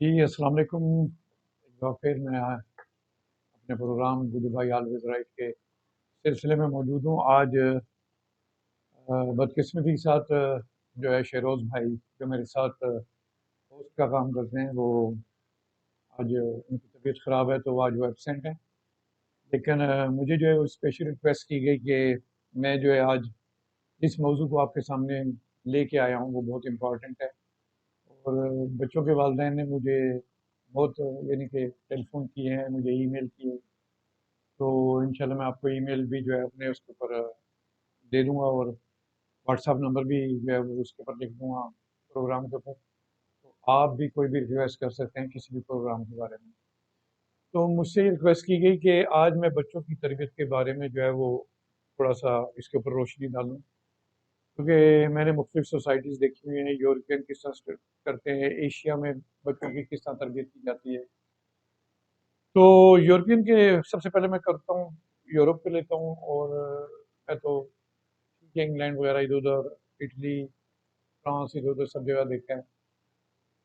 جی السلام علیکم۔ ایک بار پھر میں اپنے program good bye always right کے سلسلے میں موجود ہوں۔ آج بدقسمتی کے ساتھ جو ہے شہروز بھائی جو میرے ساتھ ہوسٹ کا کام کرتے ہیں، وہ آج ان کی طبیعت خراب ہے تو وہ آج وہ ایبسینٹ ہیں۔ لیکن مجھے جو ہے وہ اسپیشل ریکویسٹ کی گئی کہ میں جو ہے آج اس موضوع کو آپ کے سامنے لے کے آیا ہوں، وہ بہت امپورٹنٹ ہے۔ اور بچوں کے والدین نے مجھے بہت یعنی کہ ٹیلی فون کیے ہیں، مجھے ای میل کیے، تو انشاءاللہ میں آپ کو ای میل بھی جو ہے اپنے اس کے اوپر دے دوں گا، اور واٹس ایپ نمبر بھی جو ہے وہ اس کے اوپر لکھ دوں گا پروگرام کے اوپر، تو آپ بھی کوئی بھی ریکویسٹ کر سکتے ہیں کسی بھی پروگرام کے بارے میں۔ تو مجھ سے یہ ریکویسٹ کی گئی کہ آج میں بچوں کی تربیت کے بارے میں جو ہے وہ تھوڑا سا اس کے اوپر روشنی ڈالوں، کیونکہ میں نے مختلف سوسائٹیز دیکھی ہوئی ہیں، یورپین کس طرح کرتے ہیں، ایشیا میں بچوں کی کس طرح تربیت کی جاتی ہے۔ تو یورپین کے سب سے پہلے میں کرتا ہوں یورپ پہ لیتا ہوں، اور میں تو انگلینڈ وغیرہ ادھر ادھر، اٹلی، فرانس ادھر ادھر سب جگہ دیکھا ہے،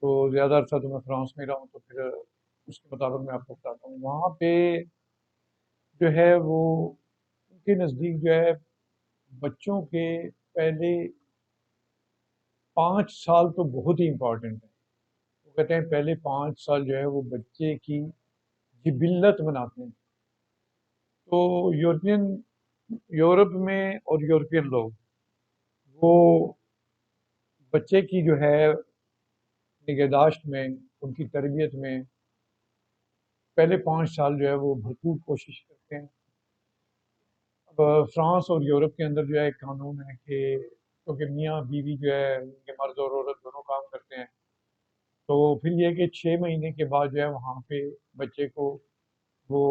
تو زیادہ عرصہ تو میں فرانس میں رہا ہوں، تو پھر اس کے مطابق میں آپ کو بتاتا ہوں۔ وہاں پہ جو ہے وہ ان کے نزدیک جو ہے بچوں کے پہلے 5 سال تو بہت ہی امپورٹنٹ ہے۔ وہ کہتے ہیں پہلے 5 سال جو ہے وہ بچے کی جبلت بناتے ہیں۔ تو یورپین یورپ میں اور یورپین لوگ وہ بچے کی جو ہے نگہداشت میں، ان کی تربیت میں پہلے 5 سال جو ہے وہ بھرپور کوشش کرتے ہیں۔ اب فرانس اور یورپ کے اندر جو ہے ایک قانون ہے کہ کیونکہ میاں بیوی جو ہے ان کے مرد اور عورت دونوں کام کرتے ہیں، تو پھر یہ کہ 6 مہینے کے بعد جو ہے وہاں پہ بچے کو وہ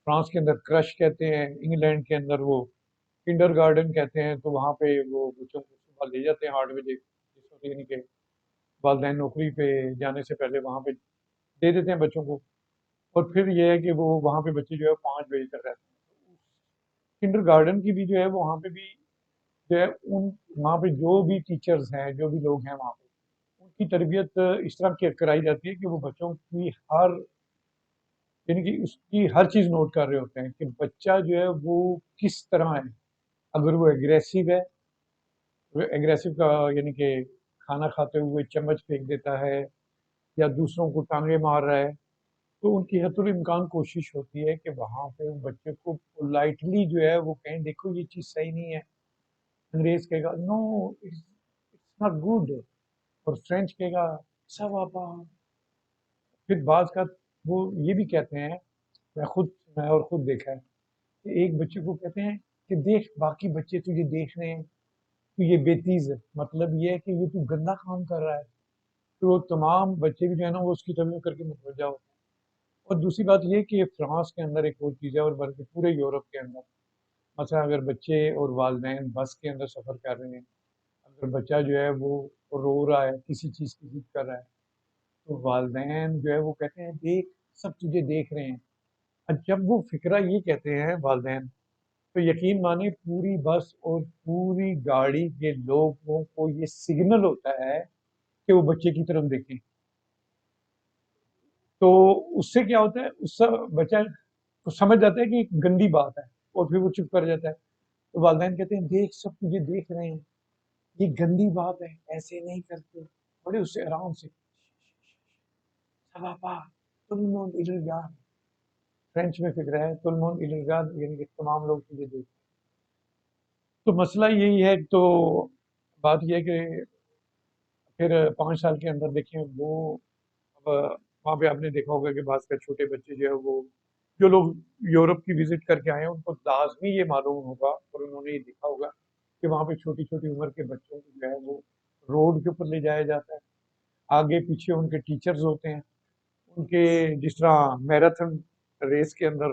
فرانس کے اندر کرش کہتے ہیں، انگلینڈ کے اندر وہ کنڈر گارڈن کہتے ہیں، تو وہاں پہ وہ بچوں کو صبح لے جاتے ہیں 8 بجے، جس وقت یعنی کہ والدین نوکری پہ جانے سے پہلے وہاں پہ دے دیتے ہیں بچوں کو، اور پھر یہ ہے کہ وہ وہاں پہ بچے جو ہے 5 بجے تک رہتے ہیں۔ کنڈر گارڈن کی بھی جو ہے وہاں پہ بھی جو ہے وہاں پہ جو بھی ٹیچرز ہیں، جو بھی لوگ ہیں وہاں پہ، ان کی تربیت اس طرح کی کرائی جاتی ہے کہ وہ بچوں کی ہر یعنی کہ اس کی ہر چیز نوٹ کر رہے ہوتے ہیں کہ بچہ جو ہے وہ کس طرح ہے۔ اگر وہ ایگریسو ہے، ایگریسو کا یعنی کہ کھانا کھاتے ہوئے چمچ پھینک دیتا ہے یا دوسروں کو ٹانگے مار رہا ہے، تو ان کی حت الامکان کوشش ہوتی ہے کہ وہاں پہ بچے کو پولائٹلی جو ہے وہ کہیں دیکھو یہ چیز صحیح نہیں ہے۔ انگریز کہے گا نو اٹس ناٹ گڈ، اور فرینچ کہے گا سا پاپا۔ پھر بعض کا وہ یہ بھی کہتے ہیں، میں اور خود دیکھا ہے کہ ایک بچے کو کہتے ہیں کہ دیکھ باقی بچے تجھے دیکھ رہے ہیں، تو یہ بے تیز ہے، مطلب یہ ہے کہ یہ تو گندا کام کر رہا ہے، تو تمام بچے بھی جو ہے نا وہ اس کی طرف کر کے متوجہ ہوتے ہیں۔ اور دوسری بات یہ کہ فرانس کے اندر ایک اور چیز ہے، اور بلکہ پورے یورپ کے اندر، مثلا اگر بچے اور والدین بس کے اندر سفر کر رہے ہیں، اگر بچہ جو ہے وہ رو رہا ہے، کسی چیز کی ضد کر رہا ہے، تو والدین جو ہے وہ کہتے ہیں دیکھ سب تجھے دیکھ رہے ہیں۔ اور جب وہ فکرہ یہ کہتے ہیں والدین، تو یقین مانیں پوری بس اور پوری گاڑی کے لوگوں کو یہ سگنل ہوتا ہے کہ وہ بچے کی طرف دیکھیں۔ تو اس سے کیا ہوتا ہے، اس سے بچہ کو سمجھ جاتا ہے کہ ایک گندی بات ہے، اور پھر وہ چپ کر جاتا ہے۔ تو والدین کہتے ہیں دیکھ سب تجھے دیکھ رہے ہیں، یہ گندی بات ہے، ایسے نہیں کرتے، بڑے اس سے آرام سے پاپا تم یار، فرینچ میں فکر ہے تلمون الگاد، یعنی کہ تمام لوگ تجھے دیکھ۔ تو مسئلہ یہی ہے، تو بات یہ ہے کہ پھر 5 سال کے اندر دیکھیں وہ اب وہاں پہ آپ نے دیکھا ہوگا کہ بعض کا چھوٹے بچے جو ہے وہ جو لوگ یورپ کی وزٹ کر کے آئے ہیں ان کو لازمی یہ معلوم ہوگا اور انہوں نے یہ دیکھا ہوگا کہ وہاں پہ چھوٹی چھوٹی عمر کے بچوں کو جو ہے وہ روڈ کے اوپر لے جایا جاتا ہے، آگے پیچھے ان کے ٹیچرز ہوتے ہیں، ان کے جس طرح میراتھن ریس کے اندر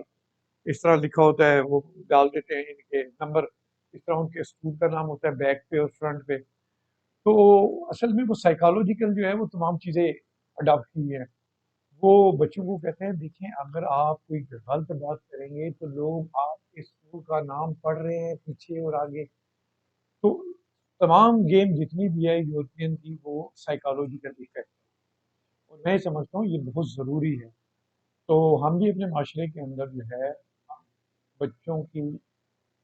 اس طرح لکھا ہوتا ہے وہ ڈال دیتے ہیں ان کے نمبر، اس طرح ان کے اسکول کا نام ہوتا ہے بیک پہ اور فرنٹ پہ۔ تو اصل میں وہ سائیکالوجیکل جو ہے وہ تمام چیزیں اڈاپٹ کی ہیں۔ وہ بچوں کو کہتے ہیں دیکھیں اگر آپ کوئی غلط بات کریں گے تو لوگ آپ کے اسکول کا نام پڑھ رہے ہیں پیچھے اور آگے۔ تو تمام گیم جتنی بھی ہے یورپین کی وہ سائیکالوجیکل افیکٹ ہے۔ اور میں سمجھتا ہوں یہ بہت ضروری ہے. تو ہم بھی اپنے معاشرے کے اندر جو ہے بچوں کی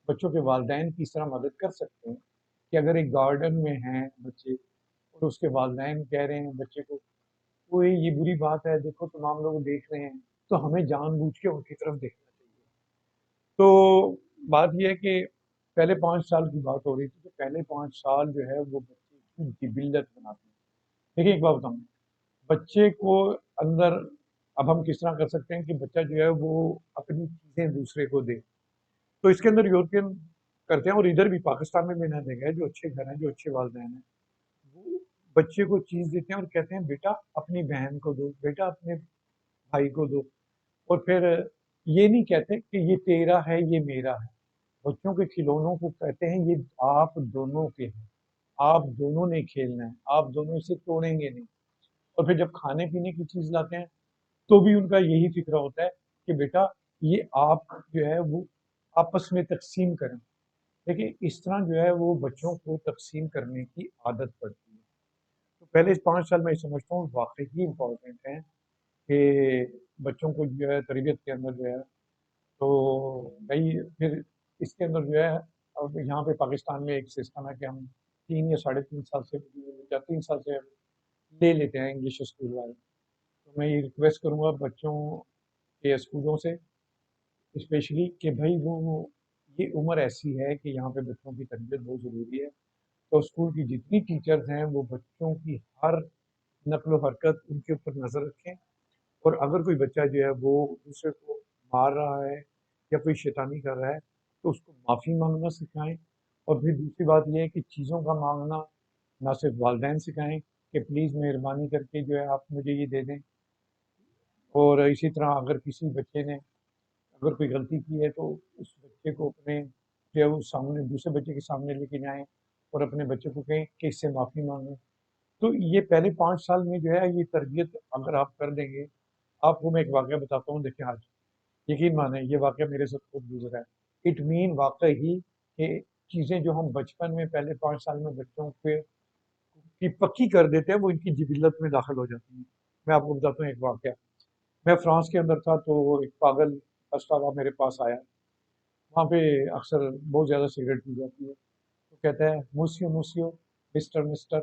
بچوں کے والدین کی اس طرح مدد کر سکتے ہیں کہ اگر ایک گارڈن میں ہیں بچے اور اس کے والدین کہہ رہے ہیں بچے کو کوئی یہ بری بات ہے دیکھو تمام لوگ دیکھ رہے ہیں، تو ہمیں جان بوجھ کے ان کی طرف دیکھنا چاہیے. تو بات یہ ہے کہ پہلے 5 سال کی بات ہو رہی تھی، تو پہلے 5 سال جو ہے وہ بچے کی جبلت بناتے ہیں. دیکھیے ایک بات بتاؤں، بچے کو اندر اب ہم کس طرح کر سکتے ہیں کہ بچہ جو ہے وہ اپنی چیزیں دوسرے کو دے. تو اس کے اندر یورپین کرتے ہیں، اور ادھر بھی پاکستان میں نے دیکھا ہے جو اچھے گھر ہیں جو اچھے والدین ہیں وہ بچے کو چیز دیتے ہیں اور کہتے ہیں بیٹا اپنی بہن کو دو، بیٹا اپنے بھائی کو دو. اور پھر یہ نہیں کہتے کہ یہ تیرا ہے یہ میرا ہے. بچوں کے کھلونوں کو کہتے ہیں یہ آپ دونوں کے ہیں، آپ دونوں نے کھیلنا ہے، آپ دونوں اسے توڑیں گے نہیں. اور پھر جب کھانے پینے کی چیز لاتے ہیں تو بھی ان کا یہی فکر ہوتا ہے کہ بیٹا یہ آپ جو ہے وہ آپس میں تقسیم کریں. لیکن اس طرح جو ہے وہ بچوں کو تقسیم کرنے کی عادت پڑتی ہے. تو پہلے 5 سال میں سمجھتا ہوں واقعی امپورٹنٹ ہیں کہ بچوں کو جو ہے تربیت کے اندر جو ہے تو بھائی پھر اس کے اندر جو ہے اب یہاں پہ پاکستان میں ایک سسٹم ہے کہ ہم 3 یا 3.5 سال سے یا 3 سال سے لے لیتے ہیں انگلش اسکول والے. تو میں یہ ریکویسٹ کروں گا بچوں کے اسکولوں سے اسپیشلی کہ بھائی وہ یہ عمر ایسی ہے کہ یہاں پہ بچوں کی تربیت بہت ضروری ہے. تو اسکول کی جتنی ٹیچرز ہیں وہ بچوں کی ہر نقل و حرکت ان کے اوپر نظر رکھیں. اور اگر کوئی بچہ جو ہے وہ دوسرے کو مار رہا ہے یا کوئی شیطانی کر رہا ہے تو اس کو معافی مانگنا سکھائیں. اور پھر دوسری بات یہ ہے کہ چیزوں کا مانگنا نہ صرف والدین سکھائیں کہ پلیز مہربانی کر کے جو ہے آپ مجھے یہ دے دیں. اور اسی طرح اگر کسی بچے نے اگر کوئی غلطی کی ہے تو اس بچے کو اپنے جو ہے وہ سامنے دوسرے بچے کے سامنے لے کے جائیں اور اپنے بچے کو کہیں کہ اس سے معافی مانگیں. تو یہ پہلے 5 سال میں جو ہے یہ تربیت اگر آپ کر دیں گے. آپ کو میں ایک واقعہ بتاتا ہوں، دیکھیں آج یقین مانیں یہ واقعہ میرے ساتھ خود گزرا ہے. اٹ مین واقعی کہ چیزیں جو ہم بچپن میں پہلے 5 سال میں بچوں پہ کی پکی کر دیتے ہیں وہ ان کی جبلت میں داخل ہو جاتی ہیں. میں آپ کو بتاتا ہوں ایک واقعہ. میں فرانس کے اندر تھا تو ایک پاگل استاذ میرے پاس آیا. وہاں پہ اکثر بہت زیادہ سگریٹ پی جاتی ہے. تو کہتا ہے موسیو موسیو مسٹر مسٹر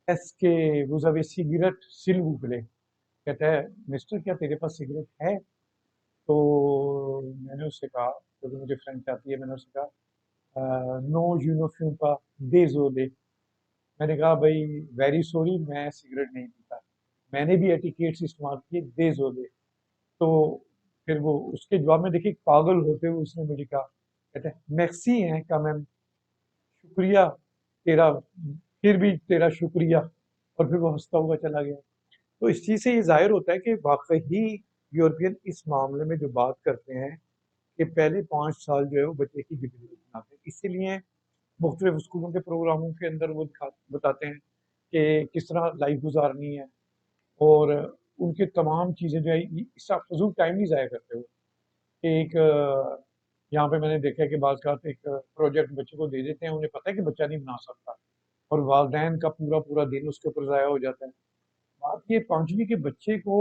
ایس کے وزاوی سگریٹ سل پلے. کہتا ہے مسٹر کیا تیرے پاس سگریٹ ہے؟ تو میں نے اس سے کہا کیونکہ مجھے فرینچ آتی ہے، میں نے اس سے کہا نو یونیفارم کا دے. میں نے کہا بھائی ویری سوری میں سگریٹ نہیں پیتا. میں نے بھی ایٹیکیٹس استعمال کیے دے. تو پھر وہ اس کے جواب میں دیکھیے پاگل ہوتے ہوئے اس نے مجھے کہا کہتے ہیں میکسی ہیں کا میم شکریہ تیرا، پھر بھی تیرا شکریہ. اور پھر وہ ہنستا ہوا چلا گیا. تو اس چیز سے یہ ظاہر ہوتا ہے کہ واقعی یورپین اس معاملے میں جو بات کرتے ہیں کہ پہلے 5 سال جو ہے وہ بچے کی ڈگری بناتے ہیں. اسی لیے مختلف اسکولوں کے پروگراموں کے اندر وہ بتاتے ہیں کہ کس طرح لائف گزارنی ہے اور ان کے تمام چیزیں جو ہے اس کا فضول ٹائم نہیں ضائع کرتے ہوئے. کہ ایک یہاں پہ میں نے دیکھا ہے کہ بعض اوقات ایک پروجیکٹ بچے کو دے دیتے ہیں، انہیں پتہ ہے کہ بچہ نہیں بنا سکتا اور والدین کا پورا پورا دن اس کے اوپر ضائع ہو جاتا ہے. بات یہ 5ویں کے بچے کو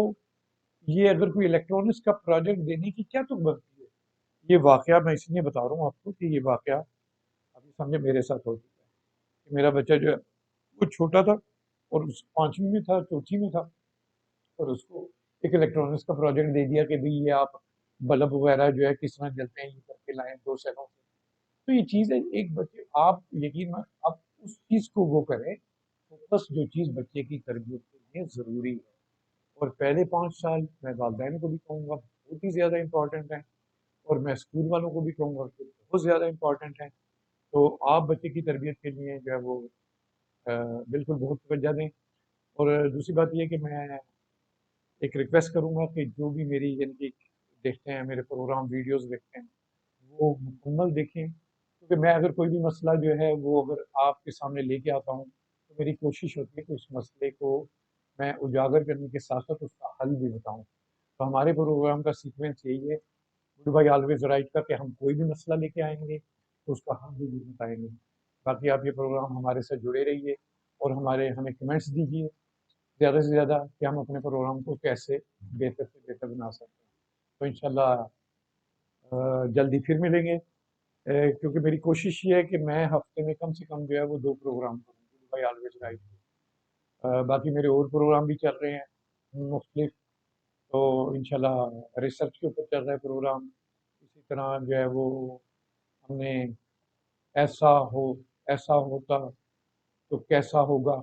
یہ اگر کوئی الیکٹرانکس کا پروجیکٹ دینے کی کیا تک بنتی ہے. یہ واقعہ میں اس لیے بتا رہا ہوں آپ کو کہ یہ واقعہ ابھی سمجھے میرے ساتھ ہو چکا ہے کہ میرا بچہ جو ہے وہ چھوٹا تھا اور اس 5ویں میں تھا، چوتھی میں تھا، اور اس کو ایک الیکٹرانکس کا پروجیکٹ دے دیا کہ بھئی یہ آپ بلب وغیرہ جو ہے کس طرح جلتے ہیں یہ کر کے لائیں 2 سیلوں سے. تو یہ چیز ہے ایک بچے آپ یقین آپ اس چیز کو وہ کریں بس جو چیز بچے کی تربیت کے لیے ضروری ہے. اور پہلے 5 سال میں والدین کو بھی کہوں گا بہت ہی زیادہ امپورٹنٹ ہیں اور میں اسکول والوں کو بھی کہوں گا کہ بہت زیادہ امپورٹنٹ ہیں. تو آپ بچے کی تربیت کے لیے جو ہے وہ بالکل بہت توجہ دیں. اور دوسری بات یہ کہ میں ایک ریکویسٹ کروں گا کہ جو بھی میری یعنی کہ دیکھتے ہیں میرے پروگرام ویڈیوز دیکھتے ہیں وہ مکمل دیکھیں. کیونکہ میں اگر کوئی بھی مسئلہ جو ہے وہ اگر آپ کے سامنے لے کے آتا ہوں تو میری کوشش ہوتی ہے کہ اس مسئلے کو میں اجاگر کرنے کے ساتھ ساتھ اس کا حل بھی بتاؤں. تو ہمارے پروگرام کا سیکوینس یہی ہے گڈ بائی آلویز رائٹ کا کہ ہم کوئی بھی مسئلہ لے کے آئیں گے تو اس کا حل بھی بتائیں گے. باقی آپ یہ پروگرام ہمارے ساتھ جڑے رہیے اور ہمیں کمنٹس دیجیے زیادہ سے زیادہ کہ ہم اپنے پروگرام کو کیسے بہتر سے بہتر بنا سکتے ہیں. تو انشاءاللہ جلدی پھر ملیں گے. کیونکہ میری کوشش یہ ہے کہ میں ہفتے میں کم سے کم جو ہے وہ 2 پروگرام کروں بائی آلویز رائٹ. باقی میرے اور پروگرام بھی چل رہے ہیں مختلف. تو انشاءاللہ ریسرچ کے اوپر چل رہا ہے پروگرام. اسی طرح جو ہے وہ ہم نے ایسا ہو ایسا ہوتا تو کیسا ہوگا،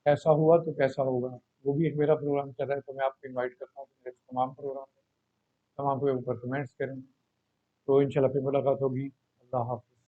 ایسا ہوا تو کیسا ہوگا، وہ بھی ایک میرا پروگرام چل رہا ہے. تو میں آپ کو انوائٹ کرتا ہوں کہ میرے تمام پروگرام تمام کے اوپر کمنٹس کریں. تو انشاءاللہ پھر ملاقات ہوگی. اللہ حافظ.